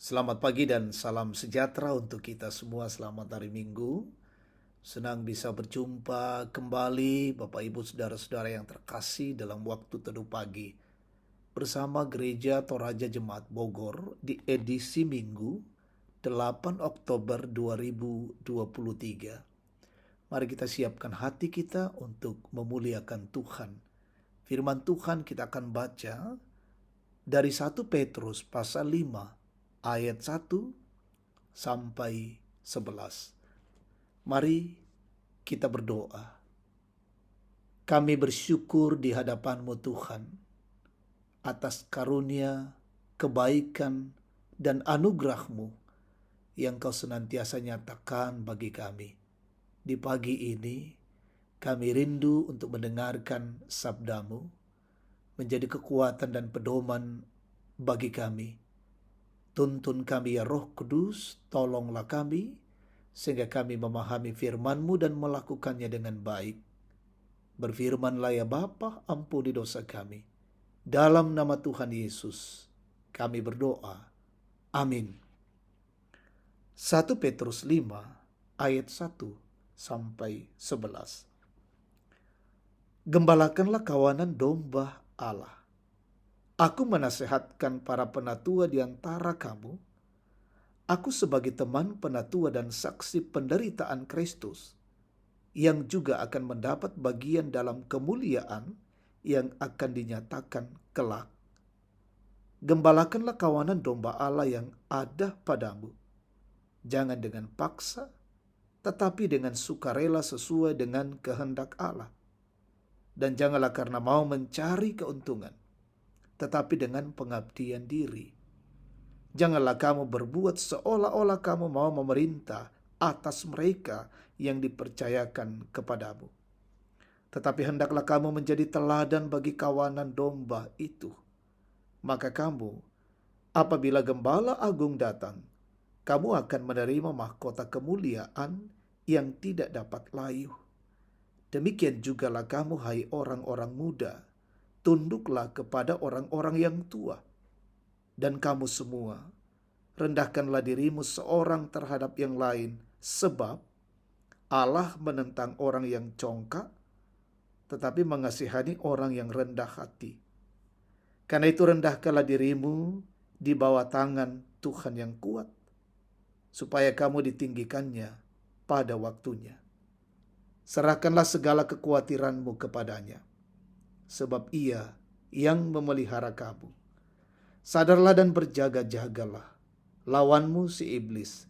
Selamat pagi dan salam sejahtera untuk kita semua. Selamat hari Minggu. Senang bisa berjumpa kembali Bapak Ibu Saudara-saudara yang terkasih dalam waktu teduh pagi bersama Gereja Toraja Jemaat Bogor di edisi Minggu 8 Oktober 2023. Mari kita siapkan hati kita untuk memuliakan Tuhan. Firman Tuhan kita akan baca dari 1 Petrus pasal 5 ayat 1 sampai 11. Mari kita berdoa. Kami bersyukur di hadapan-Mu Tuhan atas karunia, kebaikan, dan anugerah-Mu yang Kau senantiasa nyatakan bagi kami. Di pagi ini kami rindu untuk mendengarkan sabda-Mu, menjadi kekuatan dan pedoman bagi kami. Tuntun kami ya Roh Kudus, tolonglah kami, sehingga kami memahami firman-Mu dan melakukannya dengan baik. Berfirmanlah ya Bapa, ampuni dosa kami. Dalam nama Tuhan Yesus, kami berdoa. Amin. 1 Petrus 5 ayat 1 sampai 11. Gembalakanlah kawanan domba Allah. Aku menasehatkan para penatua di antara kamu. Aku sebagai teman penatua dan saksi penderitaan Kristus, yang juga akan mendapat bagian dalam kemuliaan yang akan dinyatakan kelak. Gembalakanlah kawanan domba Allah yang ada padamu. Jangan dengan paksa, tetapi dengan sukarela sesuai dengan kehendak Allah. Dan janganlah karena mau mencari keuntungan, tetapi dengan pengabdian diri. Janganlah kamu berbuat seolah-olah kamu mau memerintah atas mereka yang dipercayakan kepadamu. Tetapi hendaklah kamu menjadi teladan bagi kawanan domba itu. Maka kamu, apabila Gembala Agung datang, kamu akan menerima mahkota kemuliaan yang tidak dapat layu. Demikian jugalah kamu, hai orang-orang muda, tunduklah kepada orang-orang yang tua. Dan kamu semua, rendahkanlah dirimu seorang terhadap yang lain, sebab Allah menentang orang yang congkak, tetapi mengasihani orang yang rendah hati. Karena itu rendahkanlah dirimu di bawah tangan Tuhan yang kuat, supaya kamu ditinggikannya pada waktunya. Serahkanlah segala kekhawatiranmu kepadanya, sebab Ia yang memelihara kamu. Sadarlah dan berjaga-jagalah. Lawanmu si iblis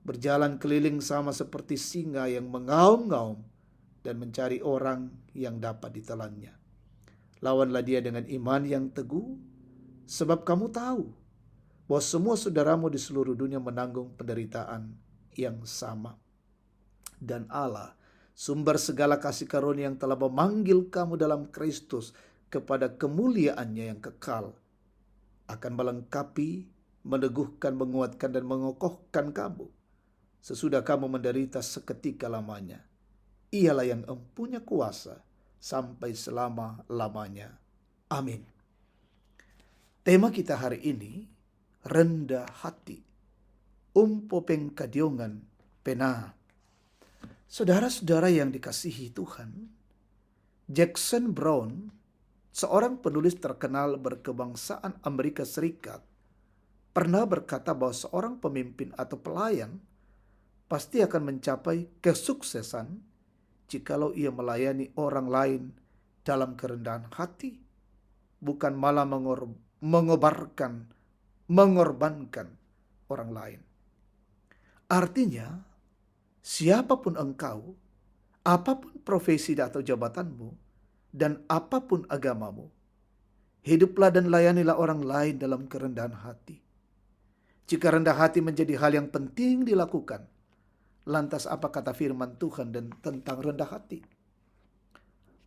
berjalan keliling sama seperti singa yang mengaum-ngaum dan mencari orang yang dapat ditelannya. Lawanlah dia dengan iman yang teguh, sebab kamu tahu bahwa semua saudaramu di seluruh dunia menanggung penderitaan yang sama. Dan Allah, sumber segala kasih karunia yang telah memanggil kamu dalam Kristus kepada kemuliaannya yang kekal, akan melengkapi, meneguhkan, menguatkan, dan mengokohkan kamu sesudah kamu menderita seketika lamanya. Ialah yang empunya kuasa sampai selama-lamanya. Amin. Tema kita hari ini, rendah hati. Umpo pengkadiongan pena. Saudara-saudara yang dikasihi Tuhan, Jackson Brown, seorang penulis terkenal berkebangsaan Amerika Serikat, pernah berkata bahwa seorang pemimpin atau pelayan pasti akan mencapai kesuksesan jikalau ia melayani orang lain dalam kerendahan hati, bukan malah mengorbankan orang lain. Artinya, siapapun engkau, apapun profesi atau jabatanmu, dan apapun agamamu, hiduplah dan layanilah orang lain dalam kerendahan hati. Jika rendah hati menjadi hal yang penting dilakukan, lantas apa kata firman Tuhan dan tentang rendah hati?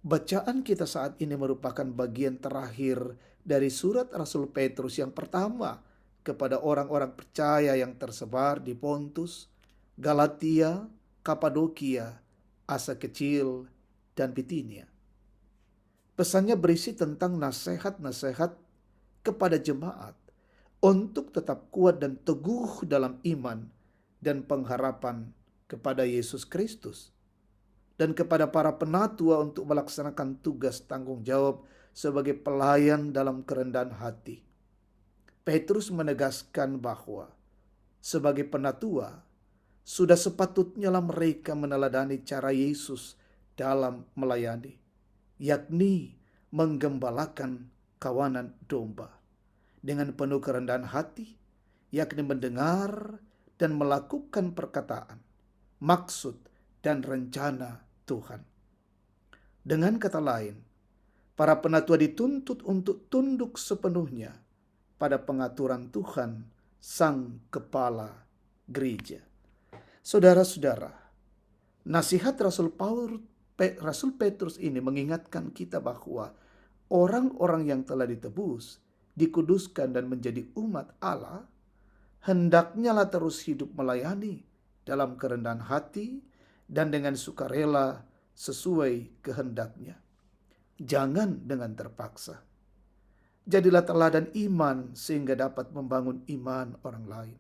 Bacaan kita saat ini merupakan bagian terakhir dari surat Rasul Petrus yang pertama kepada orang-orang percaya yang tersebar di Pontus, Galatia, Kapadokia, Asia Kecil, dan Bitinia. Pesannya berisi tentang nasihat-nasihat kepada jemaat untuk tetap kuat dan teguh dalam iman dan pengharapan kepada Yesus Kristus, dan kepada para penatua untuk melaksanakan tugas tanggung jawab sebagai pelayan dalam kerendahan hati. Petrus menegaskan bahwa sebagai penatua, sudah sepatutnya lah mereka meneladani cara Yesus dalam melayani, yakni menggembalakan kawanan domba dengan penuh kerendahan hati, yakni mendengar dan melakukan perkataan, maksud, dan rencana Tuhan. Dengan kata lain, para penatua dituntut untuk tunduk sepenuhnya pada pengaturan Tuhan, Sang Kepala Gereja. Saudara-saudara, nasihat Rasul Petrus ini mengingatkan kita bahwa orang-orang yang telah ditebus, dikuduskan dan menjadi umat Allah, hendaknya lah terus hidup melayani dalam kerendahan hati dan dengan sukarela sesuai kehendaknya. Jangan dengan terpaksa. Jadilah teladan iman sehingga dapat membangun iman orang lain.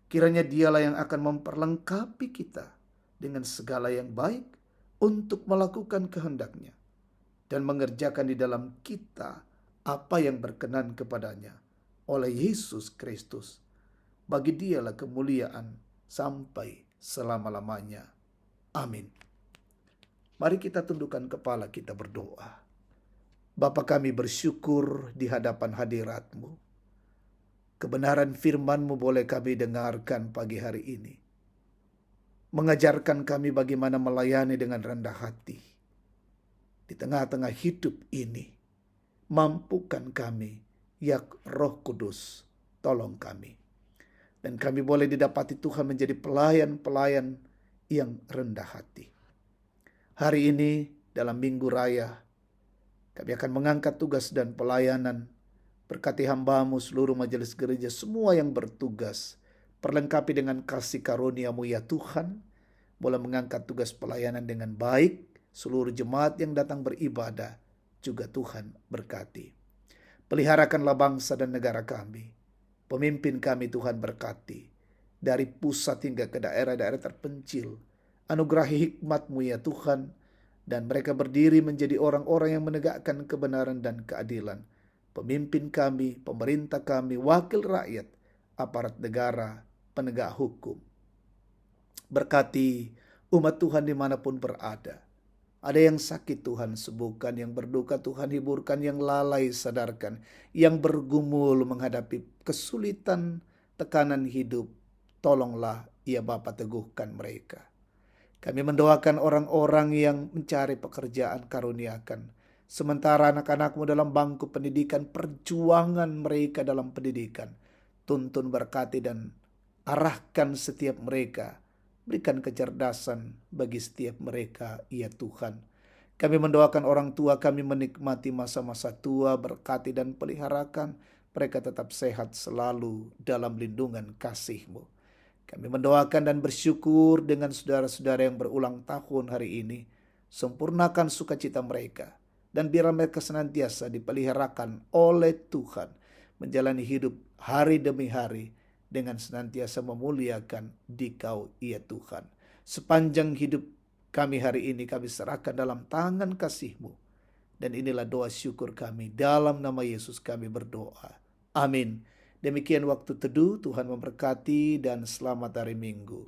Kiranya dialah yang akan memperlengkapi kita dengan segala yang baik untuk melakukan kehendaknya dan mengerjakan di dalam kita apa yang berkenan kepadanya oleh Yesus Kristus. Bagi dialah kemuliaan sampai selama-lamanya. Amin. Mari kita tundukkan kepala, kita berdoa. Bapa, kami bersyukur di hadapan hadirat-Mu. Kebenaran firman-Mu boleh kami dengarkan pagi hari ini. Mengajarkan kami bagaimana melayani dengan rendah hati. Di tengah-tengah hidup ini, mampukan kami, ya Roh Kudus, tolong kami. Dan kami boleh didapati Tuhan menjadi pelayan-pelayan yang rendah hati. Hari ini dalam Minggu Raya, kami akan mengangkat tugas dan pelayanan. Berkati hamba-Mu seluruh majelis gereja, semua yang bertugas. Perlengkapi dengan kasih karunia-Mu ya Tuhan. Boleh mengangkat tugas pelayanan dengan baik. Seluruh jemaat yang datang beribadah juga Tuhan berkati. Peliharakanlah bangsa dan negara kami. Pemimpin kami Tuhan berkati. Dari pusat hingga ke daerah-daerah terpencil. Anugerahi hikmat-Mu ya Tuhan. Dan mereka berdiri menjadi orang-orang yang menegakkan kebenaran dan keadilan. Pemimpin kami, pemerintah kami, wakil rakyat, aparat negara, penegak hukum. Berkati umat Tuhan dimanapun berada. Ada yang sakit Tuhan sembuhkan, yang berduka Tuhan hiburkan, yang lalai sadarkan, yang bergumul menghadapi kesulitan, tekanan hidup. Tolonglah ya Bapa, teguhkan mereka. Kami mendoakan orang-orang yang mencari pekerjaan, karuniakan. Sementara anak-anak-Mu dalam bangku pendidikan, perjuangan mereka dalam pendidikan. Tuntun, berkati, dan arahkan setiap mereka. Berikan kecerdasan bagi setiap mereka, ya Tuhan. Kami mendoakan orang tua kami menikmati masa-masa tua, berkati dan peliharakan. Mereka tetap sehat selalu dalam lindungan kasih-Mu. Kami mendoakan dan bersyukur dengan saudara-saudara yang berulang tahun hari ini. Sempurnakan sukacita mereka. Dan biar mereka senantiasa dipeliharakan oleh Tuhan. Menjalani hidup hari demi hari. Dengan senantiasa memuliakan Dikau ya Tuhan. Sepanjang hidup kami hari ini kami serahkan dalam tangan kasih-Mu. Dan inilah doa syukur kami. Dalam nama Yesus kami berdoa. Amin. Demikian waktu teduh, Tuhan memberkati dan selamat hari Minggu.